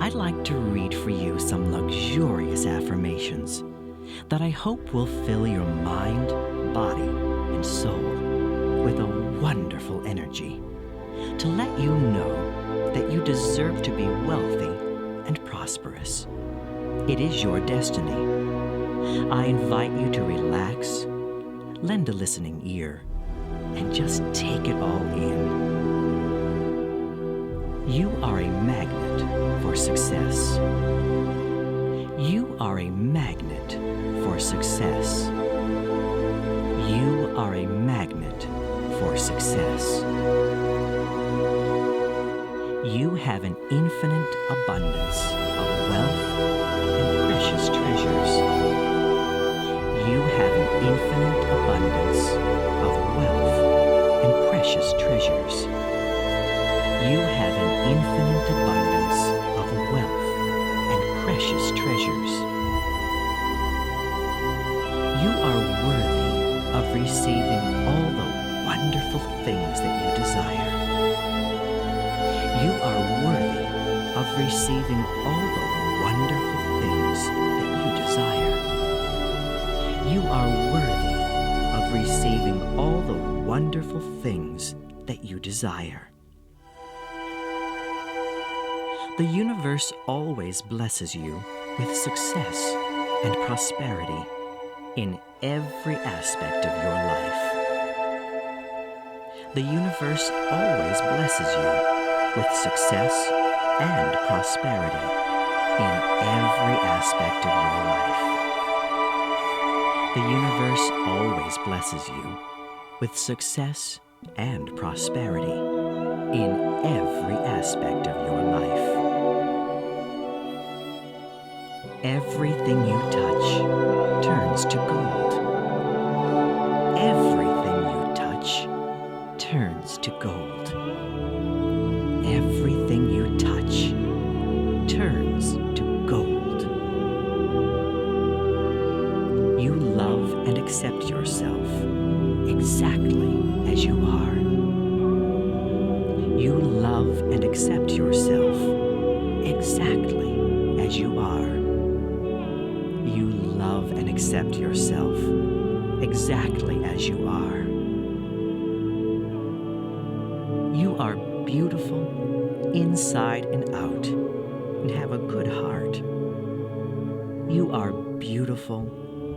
I'd like to read for you some luxurious affirmations that I hope will fill your mind, body, and soul with a wonderful energy to let you know that you deserve to be wealthy and prosperous. It is your destiny. I invite you to relax, lend a listening ear, and just take it all in. You are a magnet for success. You are a magnet for success. You are a magnet for success. You have an infinite abundance of wealth and precious treasures. You have an infinite abundance of wealth and precious treasures. You have an infinite abundance of wealth and precious treasures. You are worthy of receiving all the wonderful things that you desire. You are worthy of receiving all the wonderful things that you desire. You are worthy of receiving all the wonderful things that you desire. The universe always blesses you with success and prosperity in every aspect of your life. The universe always blesses you with success and prosperity in every aspect of your life. The universe always blesses you with success and prosperity in every aspect of your life. Everything you touch turns to gold. Everything you touch turns to gold. Everything you touch turns to gold. You love and accept yourself exactly as you are. You love and accept yourself exactly as you are. You love and accept yourself exactly as you are. You are beautiful inside and out and have a good heart. You are beautiful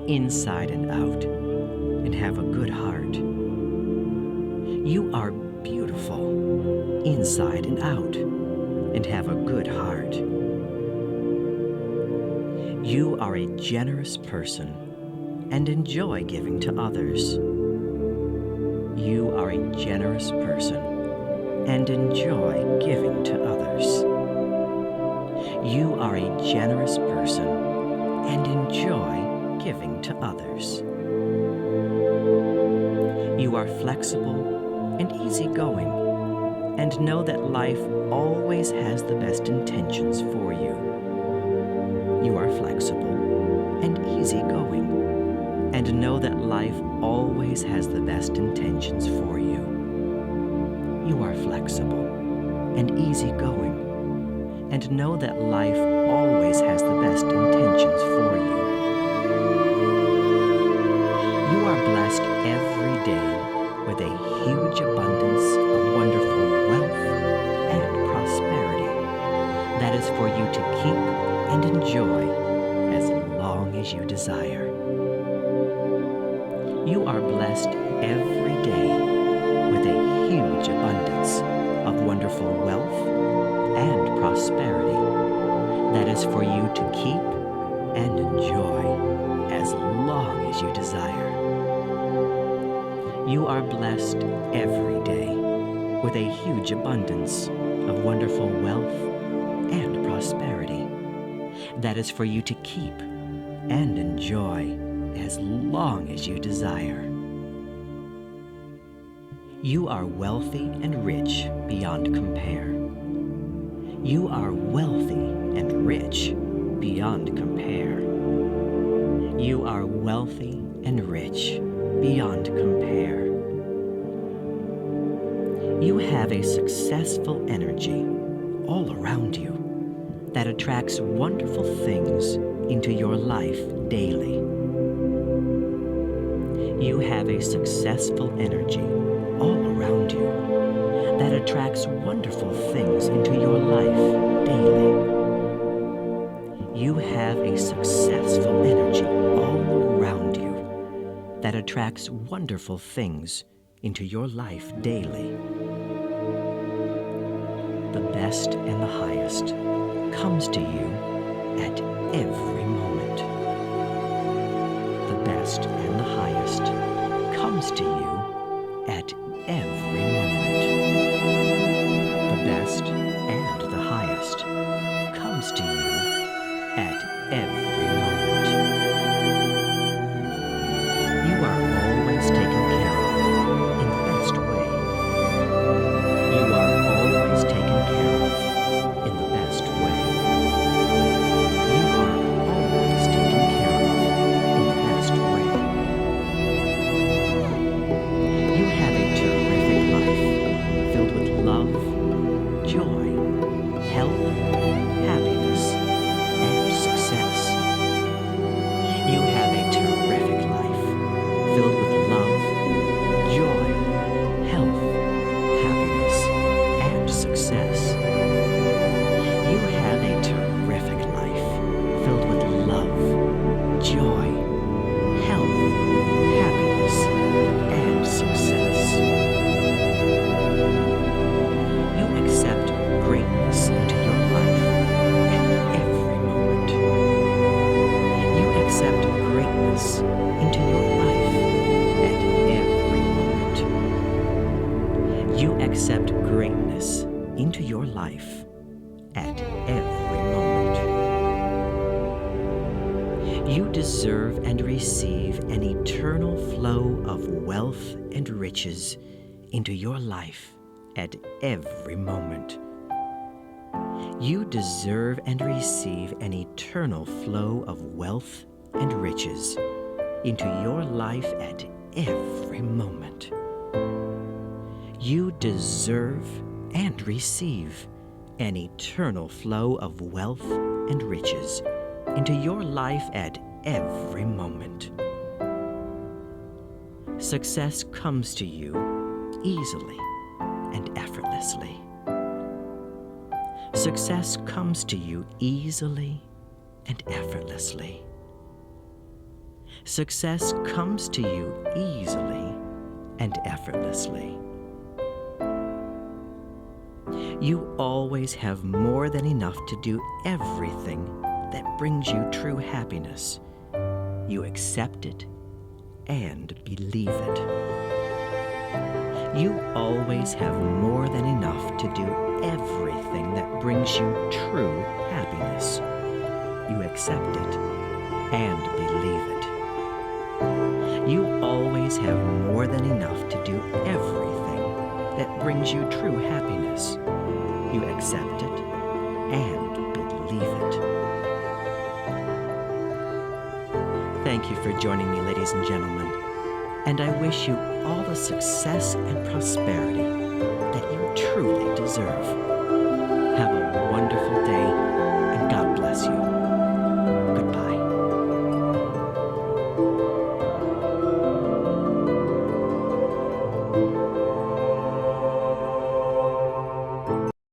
inside and out and have a good heart. You are beautiful inside and out and have a good heart. You are a generous person and enjoy giving to others. You are a generous person and enjoy giving to others. You are a generous person and enjoy giving to others. You are flexible and easygoing and know that life always has the best intentions for you. You are flexible and easygoing and know that life always has the best intentions for you. You are flexible and easygoing and know that life always has the best intentions for you. You are blessed every day with a huge abundance of wonderful wealth and prosperity that is for you to keep and enjoy as long as you desire. You are blessed every day with a huge abundance of wonderful wealth and prosperity that is for you to keep and enjoy as long as you desire. You are blessed every day with a huge abundance of wonderful wealth and prosperity that is for you to keep and enjoy as long as you desire. You are wealthy and rich beyond compare. You are wealthy and rich beyond compare. You are wealthy and rich beyond compare. You have a successful energy all around you. that attracts wonderful things into your life daily. You have a successful energy all around you that attracts wonderful things into your life daily. You have a successful energy all around you that attracts wonderful things into your life daily. The best and the highest comes to you at every moment. The best and the highest comes to you at every moment. The best and the highest comes to you at every moment. You are always taken care of in the best way. You are always taken care of in the best way. You are always taken care of in the best way. You have a terrific life filled with love, joy, health, happiness, and success. You have a terrific life filled with love, joy, health, happiness, and success. You have a terrific life filled with love, joy, health, happiness, and success. You accept greatness into your life at every moment. You accept greatness into your life at every moment. You accept greatness into your life at every moment. You deserve and receive an eternal flow of wealth and riches into your life at every moment. You deserve and receive an eternal flow of wealth and riches into your life at every moment. You deserve and receive an eternal flow of wealth and riches into your life at every moment. Success comes to you easily and effortlessly. Success comes to you easily and effortlessly. Success comes to you easily and effortlessly. You always have more than enough to do everything that brings you true happiness. You accept it and believe it. You always have more than enough to do everything that brings you true happiness. You accept it and believe it. You always have more than enough to do everything that brings you true happiness. You accept it and believe it. Thank you for joining me, ladies and gentlemen, and I wish you all the success and prosperity that you truly deserve.